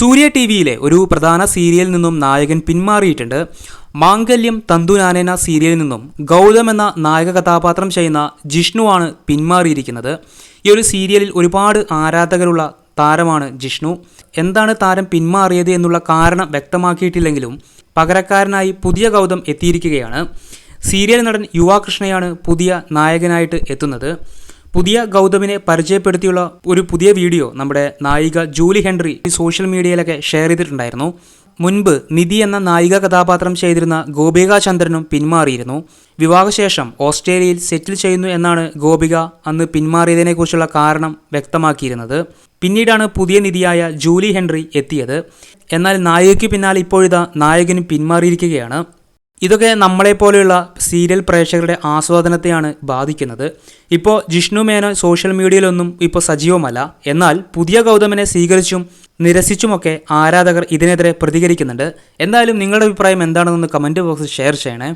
സൂര്യ ടിവിയിലെ ഒരു പ്രധാന സീരിയലിൽ നിന്നും നായകൻ പിന്മാറിയിട്ടുണ്ട്. മാംഗല്യം തന്തുനാനേന സീരിയലിൽ നിന്നും ഗൗതം എന്ന നായക കഥാപാത്രം ചെയ്യുന്ന ജിഷ്ണുവാണ് പിന്മാറിയിരിക്കുന്നത്. ഈ ഒരു സീരിയലിൽ ഒരുപാട് ആരാധകരുള്ള താരമാണ് ജിഷ്ണു. എന്താണ് താരം പിന്മാറിയത് എന്നുള്ള കാരണം വ്യക്തമാക്കിയിട്ടില്ലെങ്കിലും പകരക്കാരനായി പുതിയ ഗൗതം എത്തിയിരിക്കുകയാണ്. സീരിയൽ നടൻ യുവാകൃഷ്ണയാണ് പുതിയ നായകനായിട്ട് എത്തുന്നത്. പുതിയ ഗൗതമിനെ പരിചയപ്പെടുത്തിയുള്ള ഒരു പുതിയ വീഡിയോ നമ്മുടെ നായിക ജൂലി ഹെൻറി സോഷ്യൽ മീഡിയയിലൊക്കെ ഷെയർ ചെയ്തിട്ടുണ്ടായിരുന്നു. മുൻപ് നിധി എന്ന നായിക കഥാപാത്രം ചെയ്തിരുന്ന ഗോപിക ചന്ദ്രനും പിന്മാറിയിരുന്നു. വിവാഹശേഷം ഓസ്ട്രേലിയയിൽ സെറ്റിൽ ചെയ്യുന്നു എന്നാണ് ഗോപിക അന്ന് പിന്മാറിയതിനെക്കുറിച്ചുള്ള കാരണം വ്യക്തമാക്കിയിരുന്നത്. പിന്നീടാണ് പുതിയ നിധിയായ ജൂലി ഹെൻറി എത്തിയത്. എന്നാൽ നായികയ്ക്ക് പിന്നാലെ ഇപ്പോഴിതാ നായകനും പിന്മാറിയിരിക്കുകയാണ്. ഇതൊക്കെ നമ്മളെപ്പോലെയുള്ള സീരിയൽ പ്രേക്ഷകരുടെ ആസ്വാദനത്തെയാണ് ബാധിക്കുന്നത്. ഇപ്പോൾ ജിഷ്ണു മേനോൻ സോഷ്യൽ മീഡിയയിലൊന്നും ഇപ്പോൾ സജീവമല്ല. എന്നാൽ പുതിയ ഗൗതമിനെ സ്വീകരിച്ചും നിരസിച്ചുമൊക്കെ ആരാധകർ ഇതിനെതിരെ പ്രതികരിക്കുന്നുണ്ട്. എന്തായാലും നിങ്ങളുടെ അഭിപ്രായം എന്താണെന്നൊന്ന് കമൻറ്റ് ബോക്സിൽ ഷെയർ ചെയ്യണേ.